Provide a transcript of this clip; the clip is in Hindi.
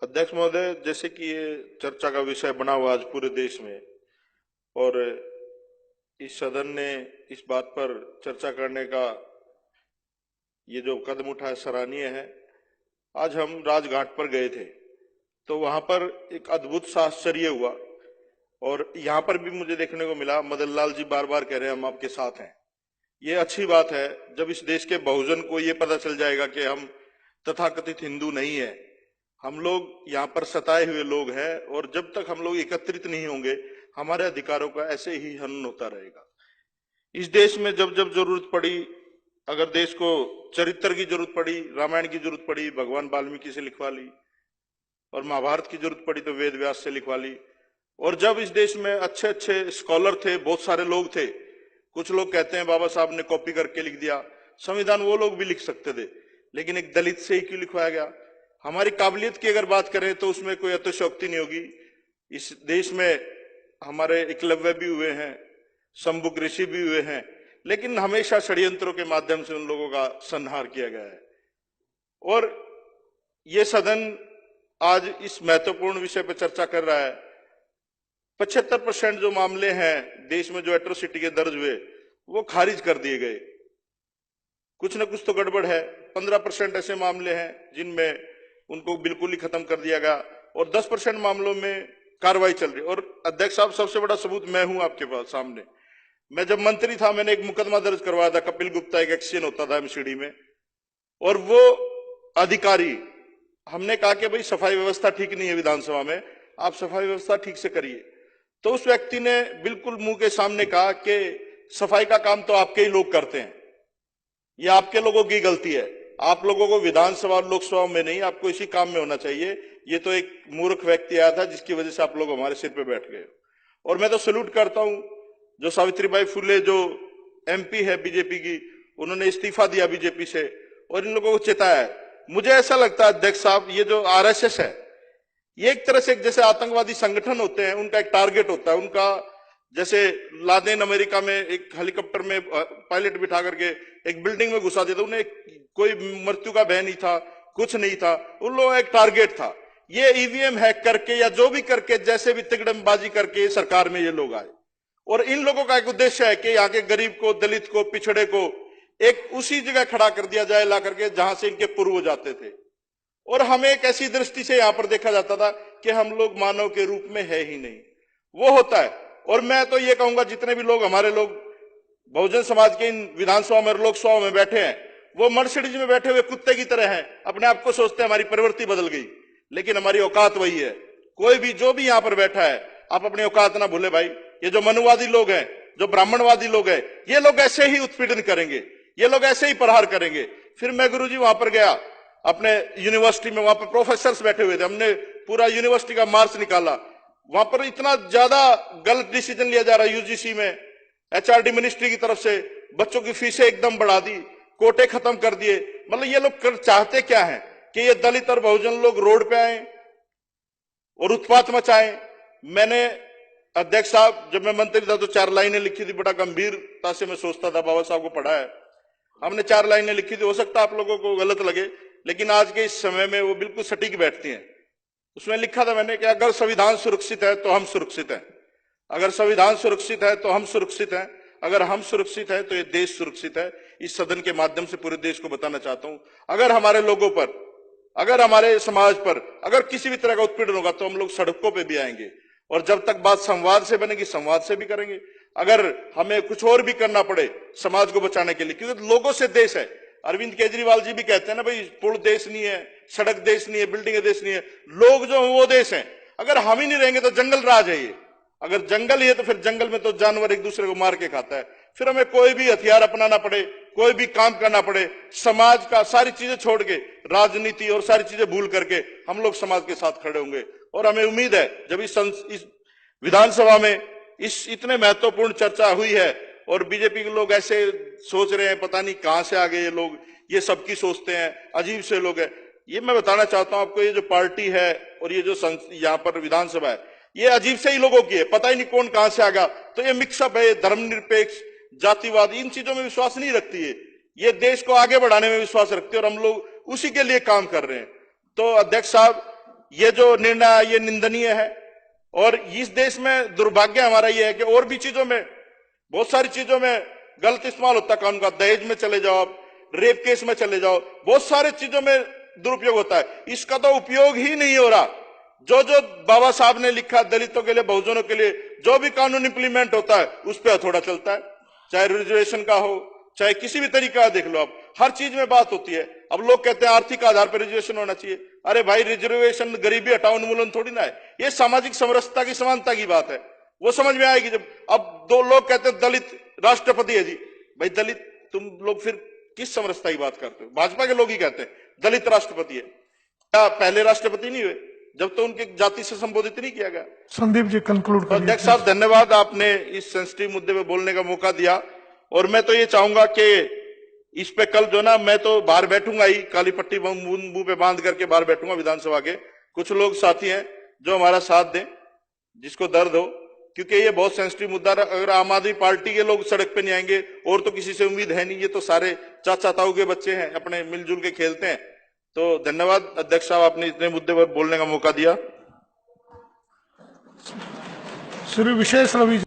अध्यक्ष महोदय, जैसे कि ये चर्चा का विषय बना हुआ आज पूरे देश में, और इस सदन ने इस बात पर चर्चा करने का ये जो कदम उठाया सराहनीय है। आज हम राजघाट पर गए थे तो वहां पर एक अद्भुत सा आश्चर्य हुआ, और यहाँ पर भी मुझे देखने को मिला मदन लाल जी बार बार कह रहे हैं हम आपके साथ हैं। ये अच्छी बात है जब इस देश के बहुजन को ये पता चल जाएगा कि हम तथाकथित हिंदू नहीं है, हम लोग यहाँ पर सताए हुए लोग हैं, और जब तक हम लोग एकत्रित नहीं होंगे हमारे अधिकारों का ऐसे ही हनन होता रहेगा। इस देश में जब जब जरूरत पड़ी, अगर देश को चरित्र की जरूरत पड़ी, रामायण की जरूरत पड़ी, भगवान वाल्मीकि से लिखवा ली, और महाभारत की जरूरत पड़ी तो वेद व्यास से लिखवा ली। और जब इस देश में अच्छे अच्छे स्कॉलर थे, बहुत सारे लोग थे, कुछ लोग कहते हैं बाबा साहब ने कॉपी करके लिख दिया संविधान, वो लोग भी लिख सकते थे, लेकिन एक दलित से ही क्यों लिखवाया गया? हमारी काबिलियत की अगर बात करें तो उसमें कोई अतिशयोक्ति नहीं होगी। इस देश में हमारे एकलव्य भी हुए हैं, शंभुक ऋषि भी हुए हैं, लेकिन हमेशा षड्यंत्रों के माध्यम से उन लोगों का संहार किया गया है। और ये सदन आज इस महत्वपूर्ण विषय पर चर्चा कर रहा है। 75% जो मामले हैं देश में जो एट्रोसिटी के दर्ज हुए वो खारिज कर दिए गए। कुछ न कुछ तो गड़बड़ है। 15% ऐसे मामले हैं जिनमें उनको बिल्कुल ही खत्म कर दिया गया, और 10% मामलों में कार्रवाई चल रही है। और अध्यक्ष साहब, सबसे बड़ा सबूत मैं हूं आपके पास सामने। मैं जब मंत्री था मैंने एक मुकदमा दर्ज करवाया था, कपिल गुप्ता एक एक्शन होता था एमसीडी में, और वो अधिकारी, हमने कहा कि भाई सफाई व्यवस्था ठीक नहीं है विधानसभा में, आप सफाई व्यवस्था ठीक से करिए। तो उस व्यक्ति ने बिल्कुल मुंह के सामने कहा कि सफाई का काम तो आपके ही लोग करते हैं, ये आपके लोगों की गलती है, आप लोगों को विधानसभा और लोकसभा में नहीं, आपको इसी काम में होना चाहिए। ये तो एक मूर्ख व्यक्ति आया था जिसकी वजह से आप लोग हमारे सिर पे बैठ गए। और मैं तो सैल्यूट करता हूं जो सावित्रीबाई फुले जो एमपी है बीजेपी की, उन्होंने इस्तीफा दिया बीजेपी से और इन लोगों को चेताया है। मुझे ऐसा लगता है अध्यक्ष साहब, ये जो आरएसएस है ये एक तरह से जैसे आतंकवादी संगठन होते हैं, उनका एक टारगेट होता है। उनका जैसे लादेन अमेरिका में एक हेलीकॉप्टर में पायलट बिठा करके एक बिल्डिंग में घुसा देता, उन्हें कोई मृत्यु का भय नहीं था, कुछ नहीं था, उन लोगों का एक टारगेट था। ये ईवीएम हैक करके या जो भी करके, जैसे भी तिकड़मबाजी करके सरकार में ये लोग आए, और इन लोगों का एक उद्देश्य है कि यहाँ के गरीब को, दलित को, पिछड़े को एक उसी जगह खड़ा कर दिया जाए ला करके जहां से इनके पूर्व जाते थे। और हमें एक ऐसी दृष्टि से यहां पर देखा जाता था कि हम लोग मानव के रूप में है ही नहीं, वो होता है। और मैं तो ये कहूंगा जितने भी लोग हमारे लोग बहुजन समाज के इन विधानसभा में, लोकसभा में बैठे हैं, वो मर्सिडीज में बैठे हुए कुत्ते की तरह हैं, अपने आप को सोचते हैं हमारी प्रवृत्ति बदल गई, लेकिन हमारी औकात वही है। कोई भी जो भी यहां पर बैठा है, आप अपनी औकात ना भूले भाई। ये जो मनुवादी लोग हैं, जो ब्राह्मणवादी लोग हैं, ये लोग ऐसे ही उत्पीड़न करेंगे, ये लोग ऐसे ही प्रहार करेंगे। फिर मैं गुरुजी वहां पर गया अपने यूनिवर्सिटी में, वहां पर प्रोफेसर्स बैठे हुए थे, हमने पूरा यूनिवर्सिटी का मार्च निकाला। वहां पर इतना ज्यादा गलत डिसीजन लिया जा रहा है यूजीसी में, एचआरडी मिनिस्ट्री की तरफ से, बच्चों की फीसें एकदम बढ़ा दी, कोटे खत्म कर दिए। मतलब ये लोग चाहते क्या है कि ये दलित और बहुजन लोग रोड पे आए और उत्पात मचाएं। मैंने अध्यक्ष साहब जब मैं मंत्री था तो 4 लाइनें लिखी थी, बड़ा गंभीरता से मैं सोचता था, बाबा साहब को पढ़ा है, हमने 4 लाइनें लिखी थी। हो सकता है आप लोगों को गलत लगे, लेकिन आज के इस समय में वो बिल्कुल सटीक बैठती हैं। उसमें लिखा था मैंने कि अगर संविधान सुरक्षित है तो हम सुरक्षित हैं, अगर संविधान सुरक्षित है तो हम सुरक्षित हैं, अगर हम सुरक्षित हैं तो ये देश सुरक्षित है। इस सदन के माध्यम से पूरे देश को बताना चाहता हूं, अगर हमारे लोगों पर, अगर हमारे समाज पर अगर किसी भी तरह का उत्पीड़न होगा तो हम लोग सड़कों पर भी आएंगे, और जब तक बात संवाद से बनेगी संवाद से भी करेंगे। अगर हमें कुछ और भी करना पड़े समाज को बचाने के लिए, क्योंकि लोगों से देश है। अरविंद केजरीवाल जी भी कहते हैं ना भाई, पुल देश नहीं है, सड़क देश नहीं है, बिल्डिंग देश नहीं है, लोग जो है वो देश हैं। अगर हम ही नहीं रहेंगे तो जंगल राज है ये, अगर जंगल ही है तो फिर जंगल में तो जानवर एक दूसरे को मार के खाता है। फिर हमें कोई भी हथियार अपनाना पड़े, कोई भी काम करना पड़े, समाज का सारी चीजें छोड़ के, राजनीति और सारी चीजें भूल करके हम लोग समाज के साथ खड़े होंगे। और हमें उम्मीद है जब इस विधानसभा में इस इतने महत्वपूर्ण चर्चा हुई है और बीजेपी के लोग ऐसे सोच रहे हैं, पता नहीं कहां से आ गए ये लोग, ये सबकी सोचते हैं, अजीब से लोग हैं। ये मैं बताना चाहता हूं आपको, ये जो पार्टी है और ये जो यहाँ पर विधानसभा है, ये अजीब से ही लोगों की है, पता ही नहीं कौन कहां से आ गया। तो ये मिक्सअप है, धर्मनिरपेक्ष, जातिवाद, इन चीजों में विश्वास नहीं रखती है, ये देश को आगे बढ़ाने में विश्वास रखती है, और हम लोग उसी के लिए काम कर रहे हैं। तो अध्यक्ष साहब, ये जो निर्णय है ये निंदनीय है। और इस देश में दुर्भाग्य हमारा ये है कि और भी चीजों में, बहुत सारी चीजों में गलत इस्तेमाल होता है कानून का। दहेज में चले जाओ, रेप केस में चले जाओ, बहुत सारे चीजों में दुरुपयोग होता है। इसका तो उपयोग ही नहीं हो रहा। जो जो बाबा साहब ने लिखा दलितों के लिए, बहुजनों के लिए, जो भी कानून इंप्लीमेंट होता है उस पर हथौड़ा चलता है। चाहे रिजर्वेशन का हो, चाहे किसी भी तरीका का देख लो आप, हर चीज में बात होती है। अब लोग कहते हैं आर्थिक आधार पर रिजर्वेशन होना चाहिए। अरे भाई, रिजर्वेशन गरीबी हटाओ उन्मूलन थोड़ी ना है, ये सामाजिक समरसता की समानता की बात है। वो समझ में आएगी जब अब दो लोग कहते हैं दलित राष्ट्रपति है जी। भाई दलित, तुम लोग फिर किस समरसता की बात करते हो? भाजपा के लोग ही कहते हैं दलित राष्ट्रपति है। क्या पहले राष्ट्रपति नहीं हुए जब तो उनकी जाति से संबोधित नहीं किया गया? संदीप जी कंक्लूड करिए। अध्यक्ष साहब धन्यवाद, आपने इस सेंसिटिव मुद्दे पे बोलने का मौका दिया। और मैं तो ये चाहूंगा कि इस पे कल जो ना, मैं तो बाहर बैठूंगा ही, काली पट्टी मुंह पे बांध करके बाहर बैठूंगा विधानसभा के। कुछ लोग साथी हैं जो हमारा साथ दें, जिसको दर्द हो, क्योंकि ये बहुत सेंसिटिव मुद्दा है। अगर आम आदमी पार्टी के लोग सड़क पे नहीं आएंगे और तो किसी से उम्मीद है नहीं। ये तो सारे चाचा ताऊ के बच्चे हैं, अपने मिलजुल के खेलते हैं। तो धन्यवाद अध्यक्ष साहब, आपने इतने मुद्दे पर बोलने का मौका दिया। श्री विशेष रवि